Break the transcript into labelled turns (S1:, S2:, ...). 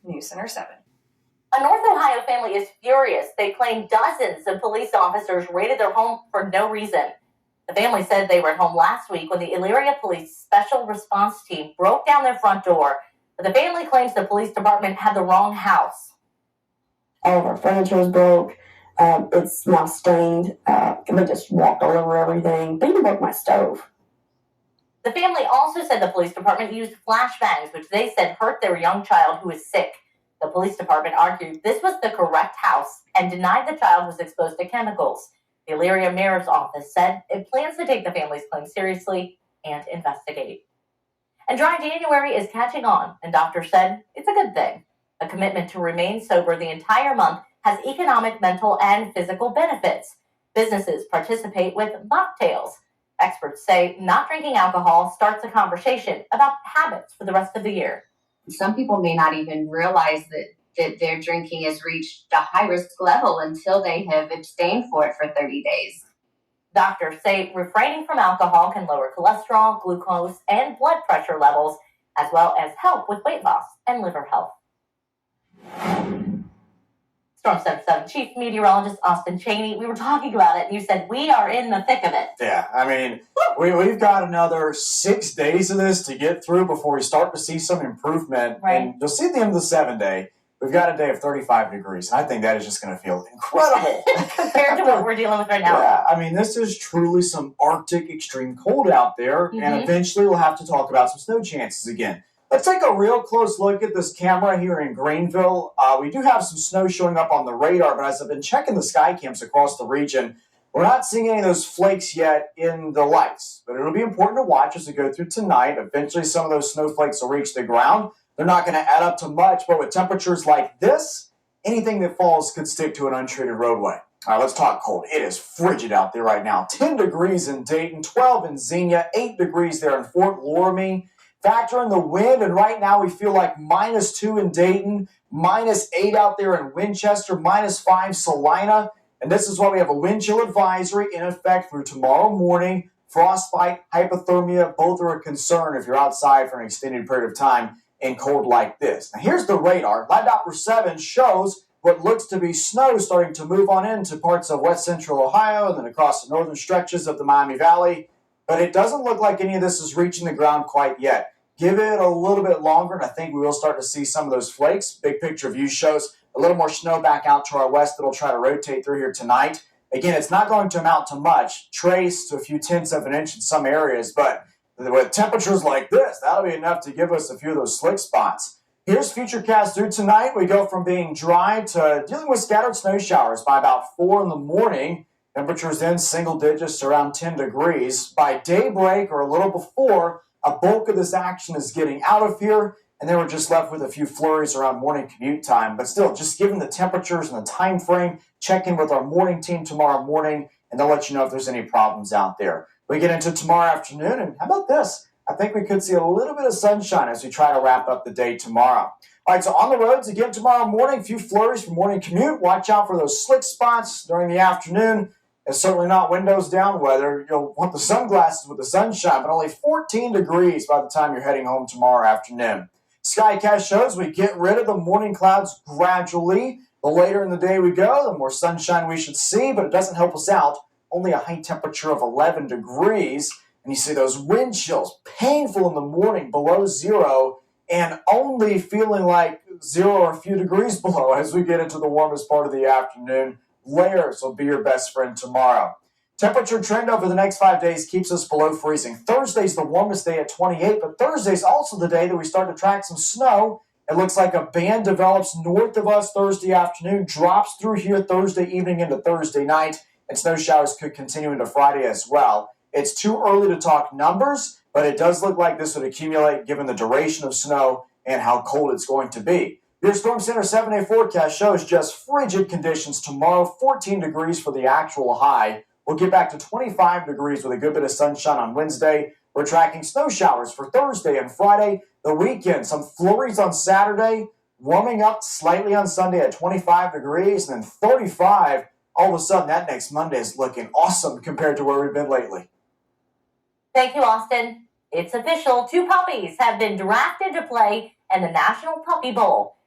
S1: News Center 7.
S2: A North Ohio family is furious. They claim dozens of police officers raided their home for no reason. The family said they were at home last week when the Elyria Police Special Response Team broke down their front door, but the family claims the police department had the wrong house.
S3: All of our furniture is broke. It's now stained. They just walked all over everything. They even broke my stove.
S2: The family also said the police department used flashbangs, which they said hurt their young child who is sick. The police department argued this was the correct house and denied the child was exposed to chemicals. The Elyria Mayor's office said it plans to take the family's claim seriously and investigate. And dry January is catching on, and doctors said it's a good thing. A commitment to remain sober the entire month has economic, mental, and physical benefits. Businesses participate with mocktails. Experts say not drinking alcohol starts a conversation about habits for the rest of the year.
S4: Some people may not even realize that their drinking has reached a high-risk level until they have abstained for it for 30 days.
S2: Doctors say refraining from alcohol can lower cholesterol, glucose, and blood pressure levels, as well as help with weight loss and liver health. Storm Center 7 Chief Meteorologist Austin Chaney, we were talking about it, and you said we are in the thick of it.
S5: Yeah, I mean, we've got another 6 days of this to get through before we start to see some improvement.
S2: Right.
S5: And you'll see at the end of the 7-day, we've got a day of 35 degrees. And I think that is just going to feel incredible.
S2: Compared to what we're dealing with right now.
S5: Yeah, I mean, this is truly some Arctic extreme cold out there. Mm-hmm. And eventually we'll have to talk about some snow chances again. Let's take a real close look at this camera here in Greenville. We do have some snow showing up on the radar, but as I've been checking the sky cams across the region, we're not seeing any of those flakes yet in the lights. But it'll be important to watch as we go through tonight. Eventually, some of those snowflakes will reach the ground. They're not going to add up to much, but with temperatures like this, anything that falls could stick to an untreated roadway. All right, let's talk cold. It is frigid out there right now. 10 degrees in Dayton, 12 in Xenia, 8 degrees there in Fort Loramie. Factor in the wind, and right now we feel like -2 in Dayton, -8 out there in Winchester, -5 Salina. And this is why we have a wind chill advisory in effect through tomorrow morning. Frostbite, hypothermia, both are a concern if you're outside for an extended period of time in cold like this. Now here's the radar. LiDAPTER 7 shows what looks to be snow starting to move on into parts of west central Ohio and then across the northern stretches of the Miami Valley. But it doesn't look like any of this is reaching the ground quite yet. Give it a little bit longer, and I think we will start to see some of those flakes. Big picture view shows a little more snow back out to our west that'll try to rotate through here tonight. Again, it's not going to amount to much, trace to a few tenths of an inch in some areas, but with temperatures like this, that'll be enough to give us a few of those slick spots. Here's Futurecast through tonight. We go from being dry to dealing with scattered snow showers by about 4 in the morning. Temperatures then single digits to around 10 degrees. By daybreak or a little before, a bulk of this action is getting out of here, and then we're just left with a few flurries around morning commute time. But still, just given the temperatures and the time frame, check in with our morning team tomorrow morning, and they'll let you know if there's any problems out there. We get into tomorrow afternoon, and how about this? I think we could see a little bit of sunshine as we try to wrap up the day tomorrow. All right, so on the roads again tomorrow morning, a few flurries for morning commute. Watch out for those slick spots during the afternoon. It's certainly not windows down weather. You'll want the sunglasses with the sunshine, but only 14 degrees by the time you're heading home tomorrow afternoon. Skycast shows we get rid of the morning clouds gradually. The later in the day we go, the more sunshine we should see, but it doesn't help us out. Only a high temperature of 11 degrees. And you see those wind chills, painful in the morning, below zero, and only feeling like 0 or a few degrees below as we get into the warmest part of the afternoon. Layers will be your best friend tomorrow. Temperature trend over the next 5 days keeps us below freezing. Thursday's the warmest day at 28, but Thursday's also the day that we start to track some snow. It looks like a band develops north of us Thursday afternoon, drops through here Thursday evening into Thursday night, and snow showers could continue into Friday as well. It's too early to talk numbers, but it does look like this would accumulate given the duration of snow and how cold it's going to be. Your Storm Center 7-day forecast shows just frigid conditions tomorrow, 14 degrees for the actual high. We'll get back to 25 degrees with a good bit of sunshine on Wednesday. We're tracking snow showers for Thursday and Friday. The weekend, some flurries on Saturday, warming up slightly on Sunday at 25 degrees, and then 35. All of a sudden, that next Monday is looking awesome compared to where we've been lately.
S2: Thank you, Austin. It's official. 2 puppies have been drafted to play in the National Puppy Bowl.